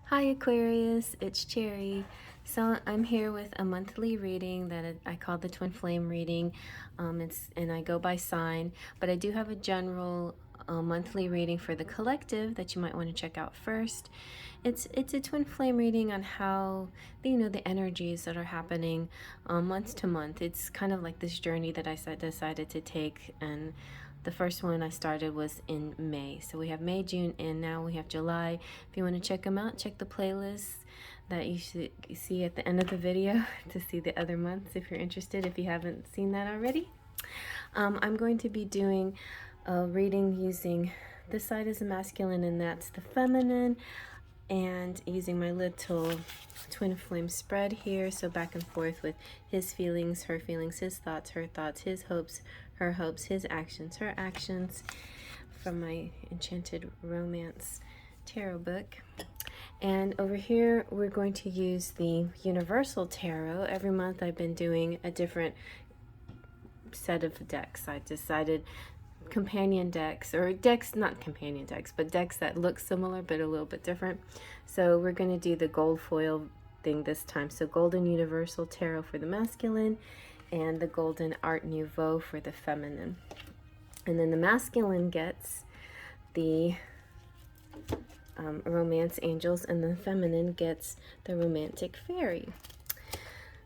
Hi Aquarius, it's Cherry. So I'm here with a monthly reading that I call the Twin Flame reading. And I go by sign, but I do have a general monthly reading for the collective that you might want to check out first. It's a Twin Flame reading on how the energies that are happening month to month. It's kind of like this journey that I decided to take, and the first one I started was in May. So we have May, June, and now we have July. If you want to check them out, check the playlist that you should see at the end of the video to see the other months if you're interested, if you haven't seen that already. I'm going to be doing a reading using this side is the masculine and that's the feminine, and using my little twin flame spread here, so back and forth with his feelings, her feelings, his thoughts, her thoughts, his hopes, her hopes, his actions, her actions, from my Enchanted Romance tarot book. And over here we're going to use the Universal Tarot. Every month I've been doing a different set of decks. I decided companion decks, or decks, not companion decks, but decks that look similar but a little bit different. So we're going to do the gold foil thing this time. So Golden Universal Tarot for the masculine and the Golden Art Nouveau for the feminine. And then the masculine gets the Romance Angels, and the feminine gets the Romantic Fairy.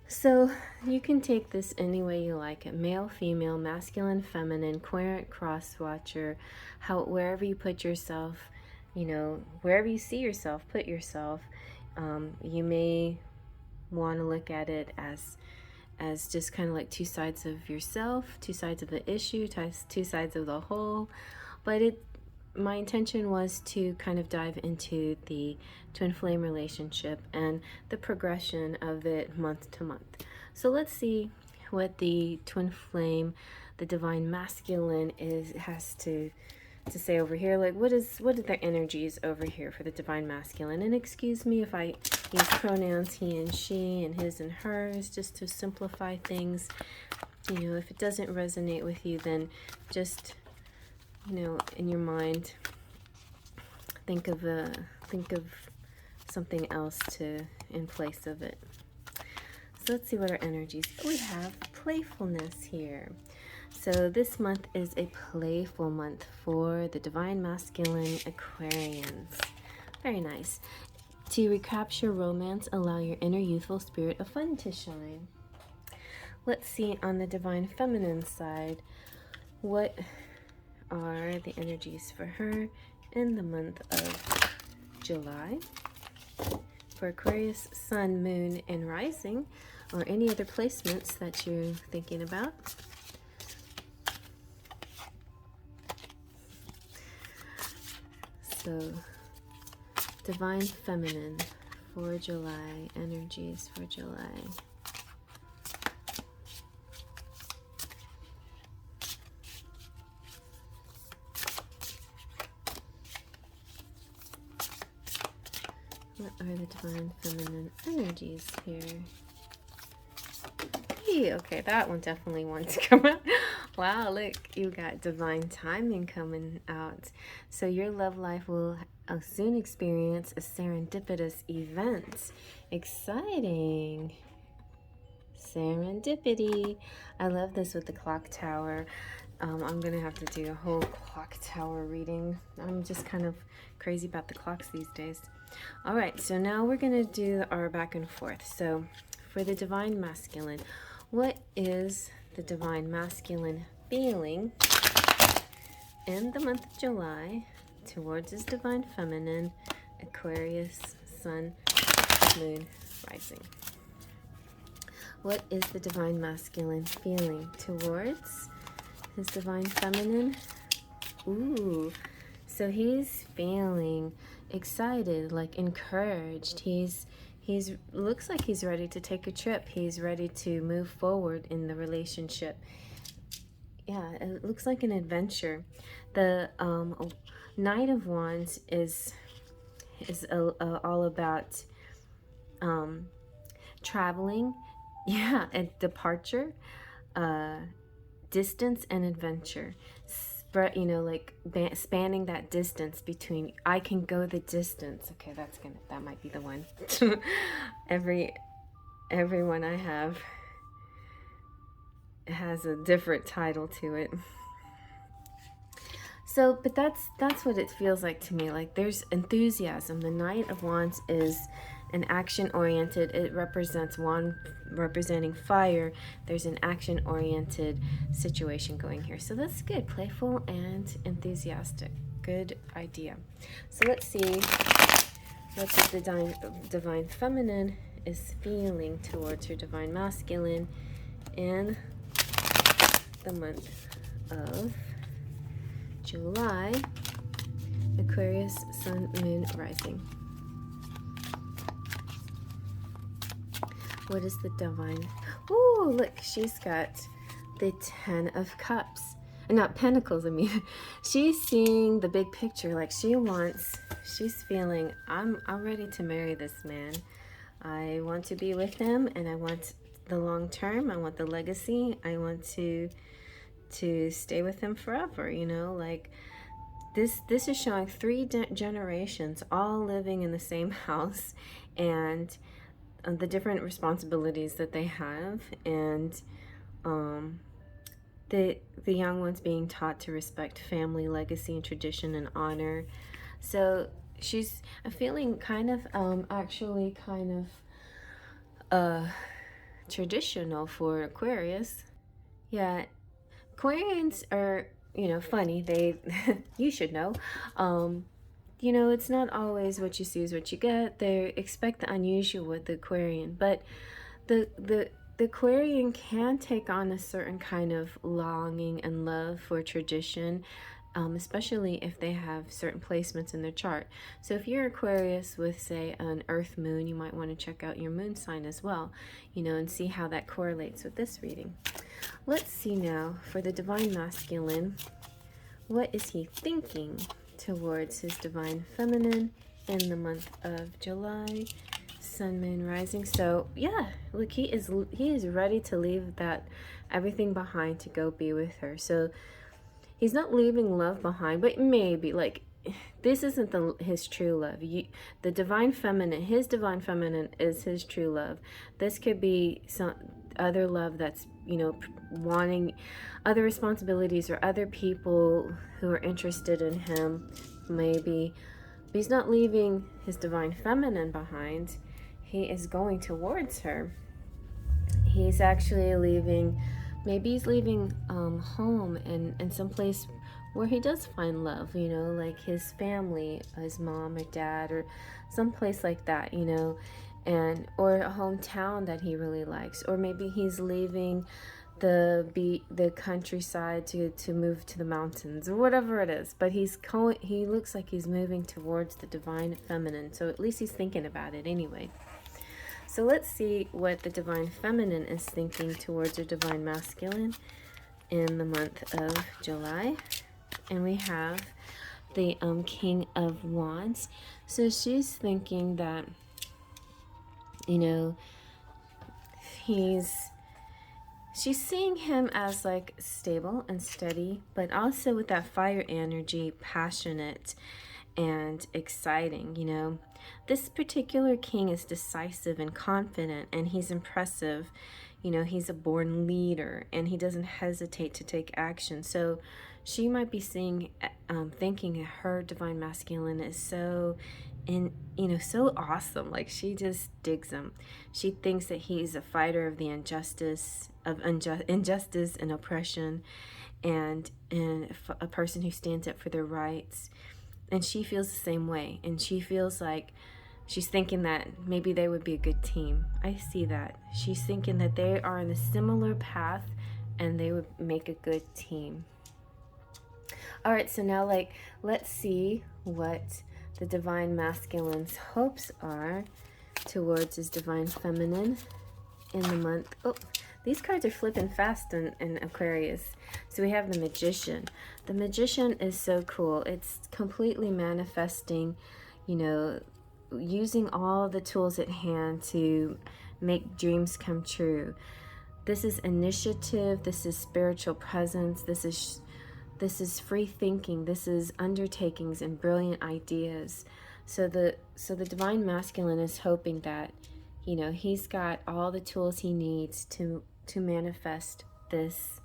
So you can take this any way you like it: male, female, masculine, feminine, querent, cross watcher, wherever you put yourself, wherever you see yourself, put yourself. You may want to look at it as just kind of like two sides of yourself, two sides of the issue, two sides of the whole. But my intention was to kind of dive into the twin flame relationship and the progression of it month to month. So let's see what the twin flame, the divine masculine, has to say over here. Like, what are their energies over here for the divine masculine? And excuse me if I use pronouns he and she and his and hers, just to simplify things. If it doesn't resonate with you, then just in your mind, think of something else in place of it. So let's see what our energies. We have playfulness here. So this month is a playful month for the divine masculine Aquarians. Very nice. To recapture romance, allow your inner youthful spirit of fun to shine. Let's see on the divine feminine side, what are the energies for her in the month of July. For Aquarius, Sun, Moon, and Rising, or any other placements that you're thinking about. So, divine feminine for July, energies for July. What are the divine feminine energies here? Hey, okay, that one definitely wants to come out. Wow, look, you got divine timing coming out. So your love life will soon experience a serendipitous event. Exciting. Serendipity. I love this with the clock tower. I'm gonna have to do a whole clock tower reading. I'm just kind of crazy about the clocks these days. All right, so now we're gonna do our back and forth. So for the divine masculine, what is the divine masculine feeling in the month of July towards his divine feminine, Aquarius, Sun, Moon, Rising? What is the divine masculine feeling towards his divine feminine? Ooh, so he's feeling excited, like encouraged. He's looks like he's ready to take a trip. He's ready to move forward in the relationship. Yeah, it looks like an adventure. The Knight of Wands is all about traveling, yeah, and departure, distance and adventure. you know, like spanning that distance between, I can go the distance. Okay, that might be the one. Everyone I have has a different title to it. So, but that's what it feels like to me. Like there's enthusiasm. The Knight of Wands is an action-oriented. It represents wand representing fire. There's an action-oriented situation going here. So that's good. Playful and enthusiastic. Good idea. So let's see what the divine feminine is feeling towards her divine masculine in the month of July. Aquarius, Sun, Moon, Rising. What is the divine? Ooh, look, she's got the 10 of Cups. Not Pentacles, I mean. She's seeing the big picture. Like she's feeling, I'm ready to marry this man. I want to be with him, and I want the long term. I want the legacy. I want to stay with him forever, you know, like this is showing 3 generations all living in the same house, and the different responsibilities that they have, and the young ones being taught to respect family, legacy, and tradition and honor. So she's feeling kind of actually kind of traditional for Aquarius. Yeah, Aquarians are, you know, funny. They you should know. You know, it's not always what you see is what you get. They expect the unusual with the Aquarian, but the Aquarian can take on a certain kind of longing and love for tradition, especially if they have certain placements in their chart. So if you're Aquarius with, say, an Earth moon, you might want to check out your moon sign as well, you know, and see how that correlates with this reading. Let's see now for the divine masculine. What is he thinking towards his divine feminine in the month of July? Sun, Moon, Rising. So yeah, look, he is ready to leave that everything behind to go be with her. So he's not leaving love behind, but maybe like this isn't his true love. The divine feminine, his divine feminine is his true love. This could be some other love that's, you know, wanting other responsibilities or other people who are interested in him, maybe. But he's not leaving his divine feminine behind. He is going towards her. He's actually leaving, maybe he's leaving home and someplace where he does find love, you know, like his family, his mom or dad, or someplace like that, you know, and or a hometown that he really likes, or maybe he's leaving the countryside to move to the mountains or whatever it is. But he looks like he's moving towards the divine feminine, so at least he's thinking about it anyway. So let's see what the divine feminine is thinking towards her divine masculine in the month of July. And we have the King of Wands. So she's thinking that, you know, she's seeing him as like stable and steady, but also with that fire energy, passionate and exciting, you know. This particular king is decisive and confident, and he's impressive. You know, he's a born leader, and he doesn't hesitate to take action. So she might be thinking her divine masculine is so so awesome. Like she just digs him. She thinks that he's a fighter of the injustice and oppression, and a person who stands up for their rights. And she feels the same way. And she feels like she's thinking that maybe they would be a good team. I see that. She's thinking that they are in a similar path and they would make a good team. All right, so now let's see what the divine masculine's hopes are towards his divine feminine in the month. Oh, these cards are flipping fast in Aquarius. So we have the Magician. The Magician is so cool. It's completely manifesting, you know, using all the tools at hand to make dreams come true. This is initiative. This is spiritual presence. This This is free thinking. This is undertakings and brilliant ideas. So the divine masculine is hoping that, you know, he's got all the tools he needs to manifest this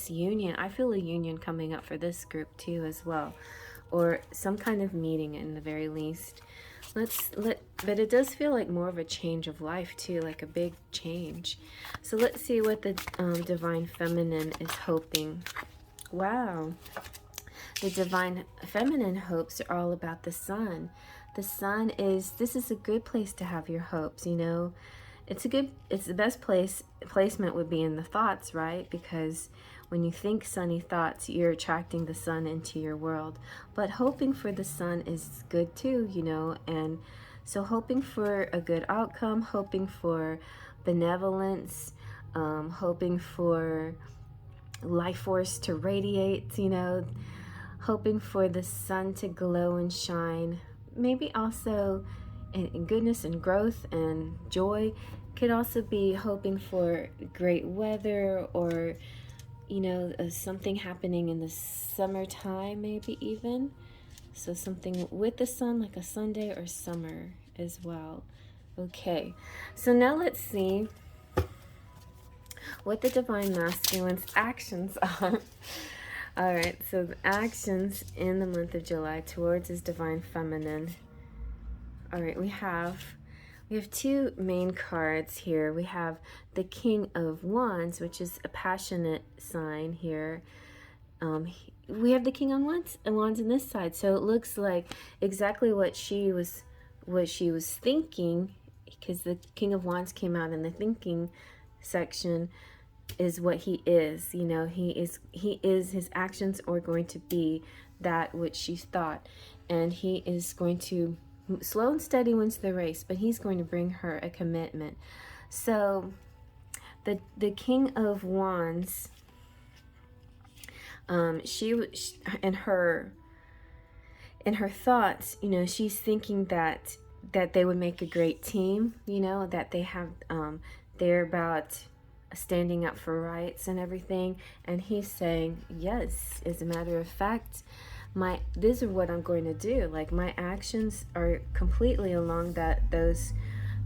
union. I feel a union coming up for this group too as well, or some kind of meeting in the very least. But it does feel like more of a change of life too, like a big change. So let's see what the divine feminine is hoping. Wow. The divine feminine hopes are all about the sun. The sun is, this is a good place to have your hopes, you know. It's the best placement would be in the thoughts, right? Because when you think sunny thoughts, you're attracting the sun into your world. But hoping for the sun is good too, you know. And so hoping for a good outcome, hoping for benevolence, hoping for life force to radiate, you know, hoping for the sun to glow and shine. Maybe also in goodness and growth and joy. Could also be hoping for great weather, or, you know, something happening in the summertime, maybe even. So something with the sun, like a Sunday or summer as well. Okay, so now let's see what the divine masculine's actions are. All right, so the actions in the month of July towards his divine feminine. All right, we have two main cards here. We have the King of Wands, which is a passionate sign here. We have the King of Wands on this side, so it looks like exactly what she was thinking, because the King of Wands came out in the thinking section, is what he is. You know, he is his actions are going to be that which she thought, and he is going to, slow and steady wins the race, but he's going to bring her a commitment. So the King of Wands, she in her thoughts, you know, she's thinking that they would make a great team, you know, that they have they're about standing up for rights and everything, and he's saying, yes, as a matter of fact, these are what I'm going to do. Like, my actions are completely along that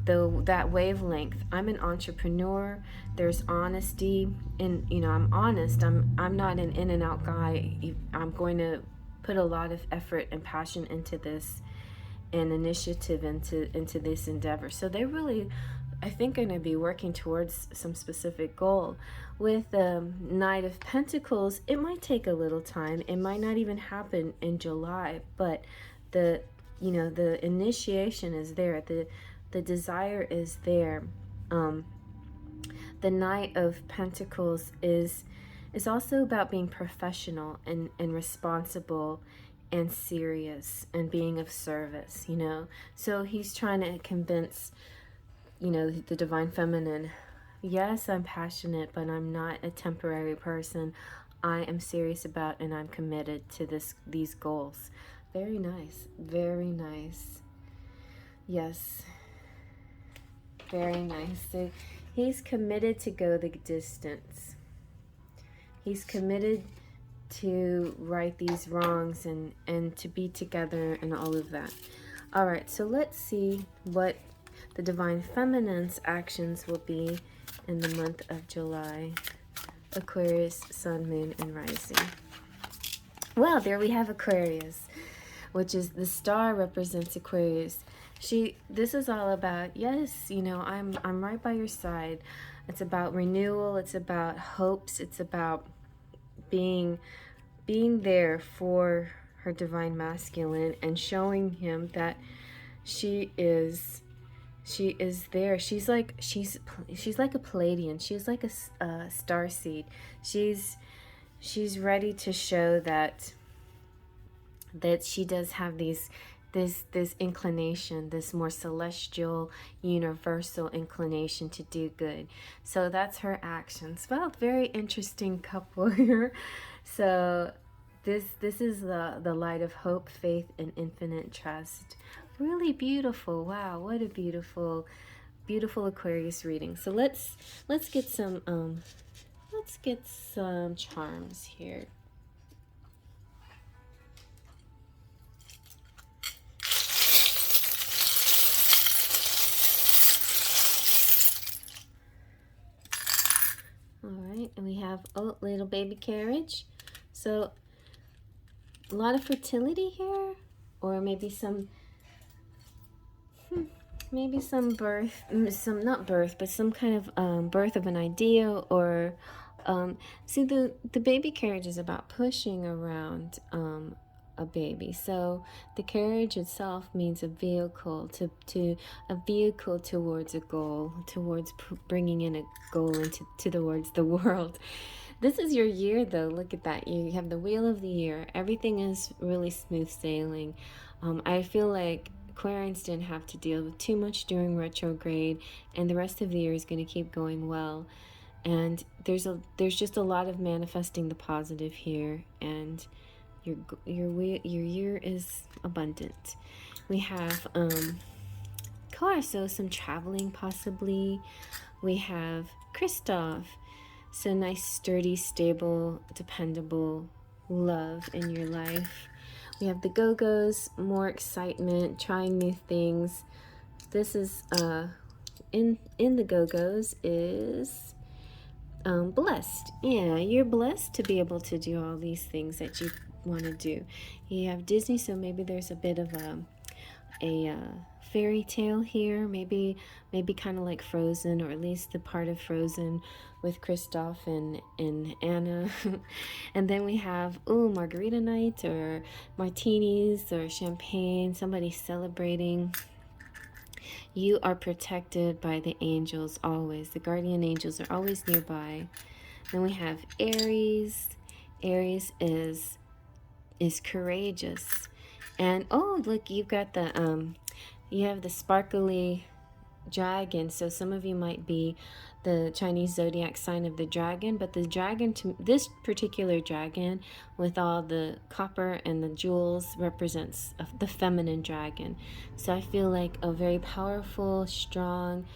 wavelength. I'm an entrepreneur. There's honesty, and, you know, I'm honest. I'm not an in and out guy. I'm going to put a lot of effort and passion into this, and initiative into this endeavor. So they're really, I think, going to be working towards some specific goal. With the Knight of Pentacles, it might take a little time. It might not even happen in July, but the initiation is there. The desire is there. The Knight of Pentacles is also about being professional and responsible and serious and being of service, you know. So he's trying to convince, you know, the divine feminine, yes, I'm passionate, but I'm not a temporary person. I am serious about, and I'm committed to these goals. Very nice. Very nice. Yes. Very nice. So he's committed to go the distance. He's committed to right these wrongs and to be together and all of that. All right, so let's see what the divine feminine's actions will be in the month of July. Aquarius, Sun, Moon, and Rising. Well, there we have Aquarius, which is the star represents Aquarius. This is all about, yes, you know, I'm right by your side. It's about renewal. It's about hopes. It's about being there for her divine masculine and showing him that she is there. She's like a Palladian. She's like a star seed. She's ready to show that she does have this inclination, this more celestial, universal inclination to do good. So that's her actions. Well, very interesting couple here. So this is the light of hope, faith, and infinite trust. Really beautiful. Wow, what a beautiful Aquarius reading. So let's get some charms here. have, oh, little baby carriage. So a lot of fertility here, or maybe some birth, not birth, but some kind of birth of an idea, or see, the baby carriage is about pushing around a baby. So the carriage itself means a vehicle, to a vehicle towards a goal, towards bringing in a goal into towards the world. This is your year, though. Look at that. You have the wheel of the year. Everything is really smooth sailing. I feel like Aquarians didn't have to deal with too much during retrograde, and the rest of the year is going to keep going well. And there's just a lot of manifesting the positive here, and your year is abundant. We have car, so some traveling possibly. We have Christoph, so nice, sturdy, stable, dependable love in your life. We have the Go-Go's, more excitement, trying new things. This is in the Go-Go's is blessed. Yeah, you're blessed to be able to do all these things that you want to do. You have Disney, so maybe there's a bit of a fairy tale here, maybe kind of like Frozen, or at least the part of Frozen with Kristoff and Anna. And then we have margarita night, or martinis, or champagne, somebody celebrating. You are protected by the angels always. The guardian angels are always nearby. Then we have Aries. Aries is courageous. And oh, look, you've got the you have the sparkly dragon. So some of you might be the Chinese zodiac sign of the dragon, but the dragon, this particular dragon with all the copper and the jewels, represents the feminine dragon. So I feel like a very powerful, strong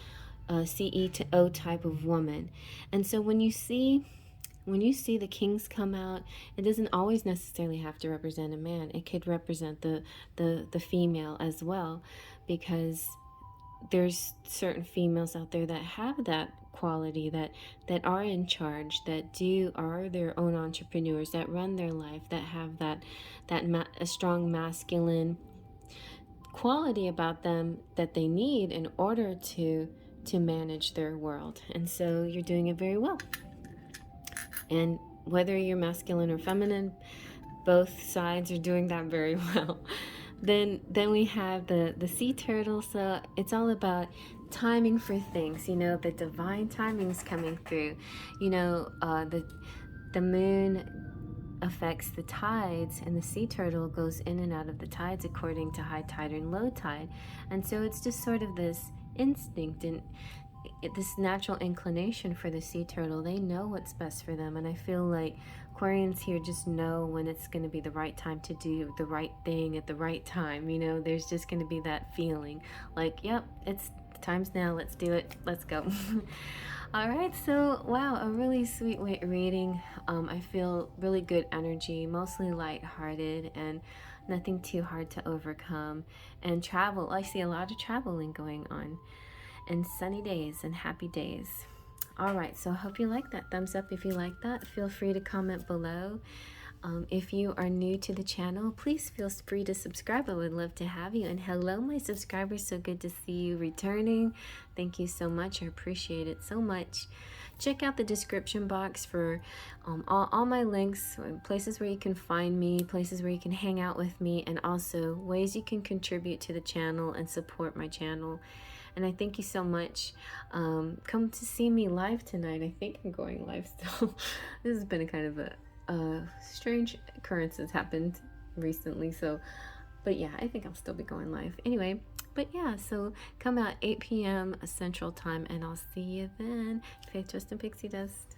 CE to O type of woman. And so when you see the kings come out, it doesn't always necessarily have to represent a man. It could represent the female as well, because there's certain females out there that have that quality, that are in charge, that are their own entrepreneurs, that run their life, that have a strong masculine quality about them that they need in order to manage their world. And so you're doing it very well. And whether you're masculine or feminine, both sides are doing that very well. Then we have the sea turtle. So it's all about timing for things. The divine timing's coming through. The moon affects the tides, and the sea turtle goes in and out of the tides according to high tide and low tide. And so it's just sort of this instinct and this natural inclination for the sea turtle. They know what's best for them, and I feel like Aquarians here just know when it's going to be the right time to do the right thing at the right time. There's just going to be that feeling like, yep, it's time's now, let's do it, let's go. All right, so wow, a really sweet reading. I feel really good energy, mostly lighthearted and nothing too hard to overcome. And travel, I see a lot of traveling going on, and sunny days and happy days. All right, so I hope you like that. Thumbs up if you like that. Feel free to comment below. If you are new to the channel, please feel free to subscribe. I would love to have you. And hello, my subscribers. So good to see you returning. Thank you so much. I appreciate it so much. Check out the description box for all my links, places where you can find me, places where you can hang out with me, and also ways you can contribute to the channel and support my channel. And I thank you so much. Come to see me live tonight. I think I'm going live still. This has been a kind of a strange occurrence that's happened recently. But yeah, I think I'll still be going live. Anyway, but yeah, so come out 8 p.m. Central Time, and I'll see you then. Faith, Trust, and Pixie Dust.